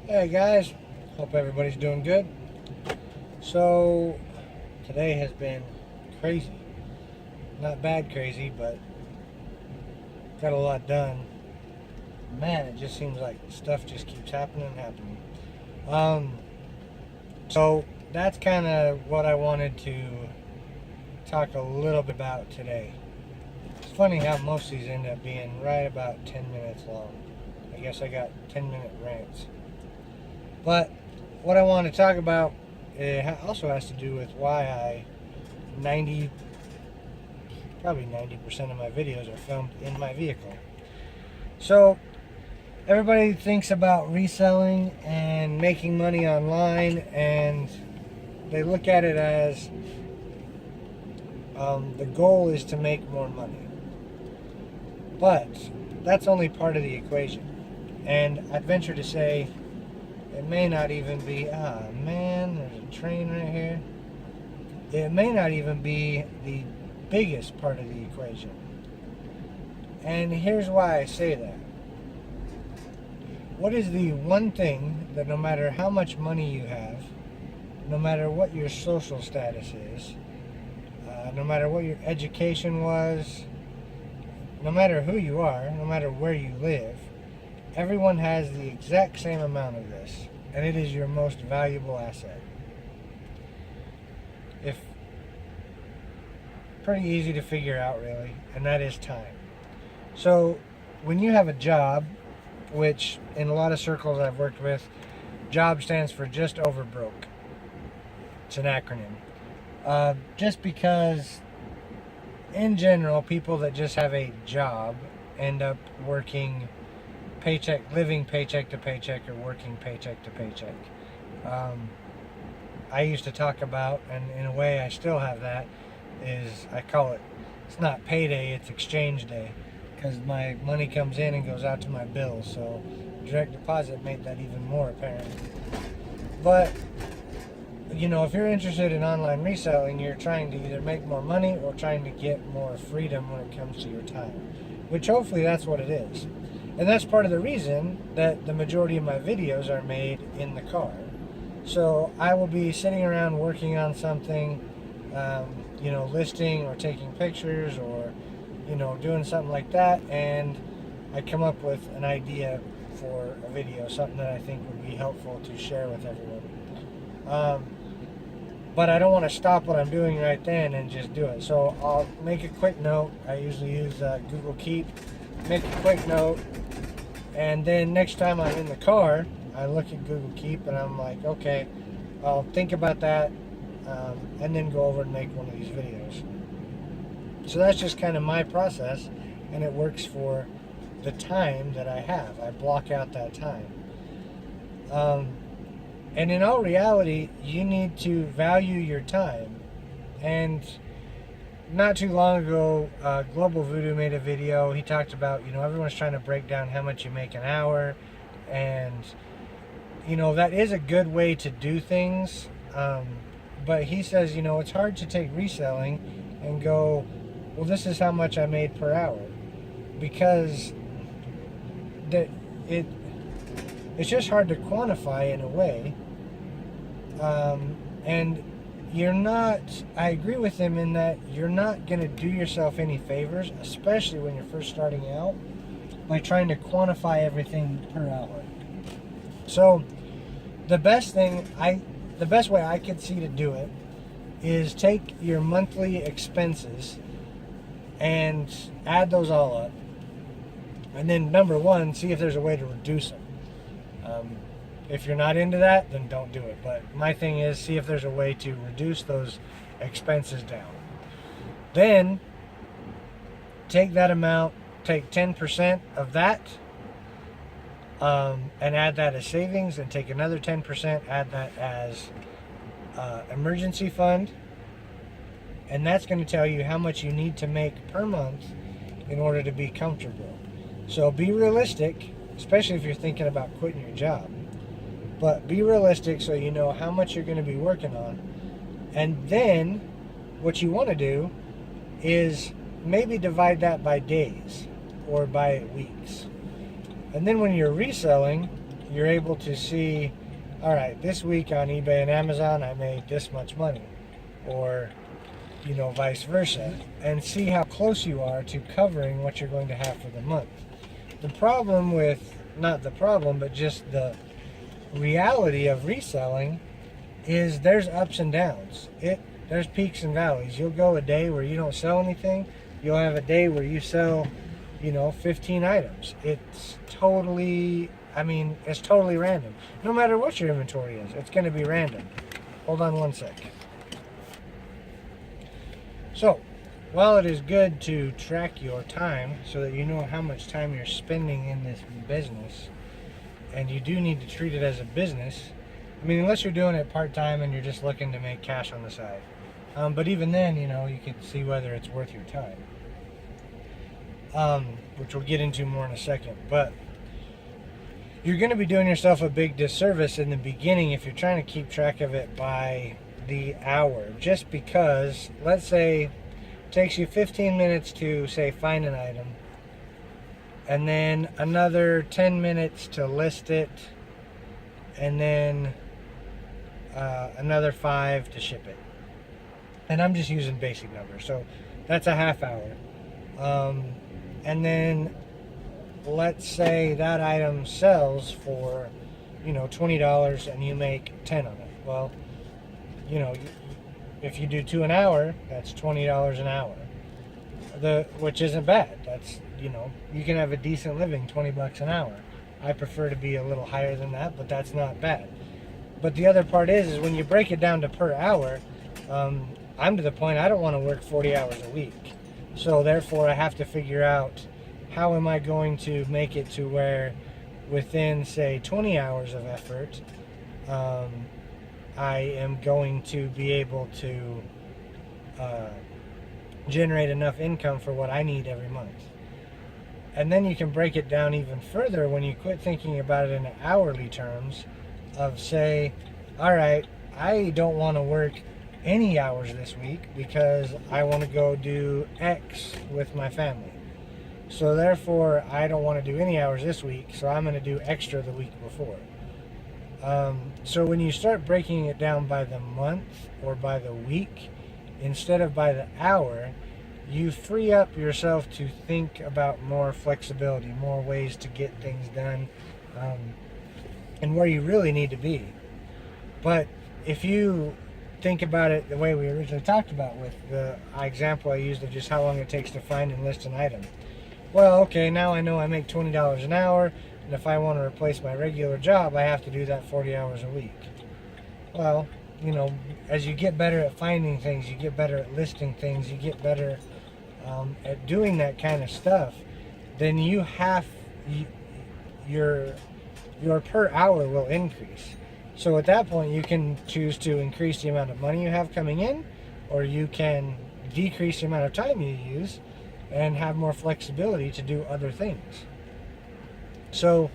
Hey guys, hope everybody's doing good. So today has been crazy. Not bad crazy, but got a lot done. Man, it just seems like stuff just keeps happening and happening. Um, so that's kind of what I wanted to talk a little bit about today. It's funny how most of these end up being right about 10 minutes long. I guess I got 10-minute rants. But what I want to talk about also has to do with why probably 90% of my videos are filmed in my vehicle. So everybody thinks about reselling and making money online, and they look at it as the goal is to make more money. But that's only part of the equation. And I'd venture to say it may not even be, man, there's a train right here. It may not even be the biggest part of the equation. And here's why I say that. What is the one thing that no matter how much money you have, no matter what your social status is, no matter what your education was, no matter who you are, no matter where you live, everyone has the exact same amount of this, and it is your most valuable asset. Pretty easy to figure out, really, and that is time. So when you have a job, which in a lot of circles I've worked with, job stands for just over broke. It's an acronym. Just because in general, people that just have a job end up working living paycheck to paycheck, or working paycheck to paycheck. I used to talk about, and in a way I still have that, is I call it, it's not payday, it's exchange day, because my money comes in and goes out to my bills. So direct deposit made that even more apparent. But if you're interested in online reselling, you're trying to either make more money or trying to get more freedom when it comes to your time, which hopefully that's what it is. And that's part of the reason that the majority of my videos are made in the car. So I will be sitting around working on something, listing or taking pictures, or doing something like that, and I come up with an idea for a video, something that I think would be helpful to share with everyone. But I don't want to stop what I'm doing right then and just do it. So I'll make a quick note. I usually use Google Keep. Make a quick note, and then next time I'm in the car, I look at Google Keep and I'm like, okay, I'll think about that, and then go over and make one of these videos. So that's just kind of my process, and it works for the time that I have. I block out that time. And in all reality, you need to value your time. And not too long ago, Global Voodoo made a video. He talked about, everyone's trying to break down how much you make an hour. And, that is a good way to do things. But he says, it's hard to take reselling and go, well, this is how much I made per hour. Because it's just hard to quantify in a way. And I agree with him in that you're not going to do yourself any favors, especially when you're first starting out, by trying to quantify everything per hour. So the best way I could see to do it is take your monthly expenses and add those all up. And then number one, see if there's a way to reduce them. If you're not into that, then don't do it. But my thing is, see if there's a way to reduce those expenses down. Then take that amount, take 10% of that, and add that as savings, and take another 10%, add that as emergency fund. And that's going to tell you how much you need to make per month in order to be comfortable. So be realistic, especially if you're thinking about quitting your job. But be realistic so you know how much you're going to be working on. And then what you want to do is maybe divide that by days or by weeks. And then when you're reselling, you're able to see, all right, this week on eBay and Amazon I made this much money, or vice versa, and see how close you are to covering what you're going to have for the month. The problem with, not the problem, but just the reality of reselling is there's ups and downs. There's peaks and valleys. You'll go a day where you don't sell anything. You'll have a day where you sell, 15 items. It's totally random. No matter what your inventory is, it's going to be random. Hold on one sec. So, while it is good to track your time so that you know how much time you're spending in this business, and you do need to treat it as a business, unless you're doing it part-time and you're just looking to make cash on the side. But even then, you can see whether it's worth your time. Which we'll get into more in a second. But you're going to be doing yourself a big disservice in the beginning if you're trying to keep track of it by the hour. Just because, let's say, it takes you 15 minutes to, say, find an item, and then another 10 minutes to list it, and then another 5 to ship it. And I'm just using basic numbers, so that's a half hour. And then let's say that item sells for $20 and you make 10 on it. Well, if you do 2 an hour, that's $20 an hour, which isn't bad. That's you can have a decent living, $20 an hour. I prefer to be a little higher than that, but that's not bad. But the other part is when you break it down to per hour, I'm to the point I don't want to work 40 hours a week. So therefore I have to figure out how am I going to make it to where within, say, 20 hours of effort, I am going to be able to generate enough income for what I need every month. And then you can break it down even further when you quit thinking about it in hourly terms of, say, all right, I don't want to work any hours this week because I want to go do X with my family. So therefore, I don't want to do any hours this week, so I'm going to do extra the week before. So when you start breaking it down by the month or by the week, instead of by the hour, you free up yourself to think about more flexibility, more ways to get things done, and where you really need to be. But if you think about it the way we originally talked about with the example I used of just how long it takes to find and list an item. Well, okay, now I know I make $20 an hour, and if I want to replace my regular job, I have to do that 40 hours a week. Well, as you get better at finding things, you get better at listing things, you get better at doing that kind of stuff, then your per hour will increase. So at that point, you can choose to increase the amount of money you have coming in, or you can decrease the amount of time you use and have more flexibility to do other things. So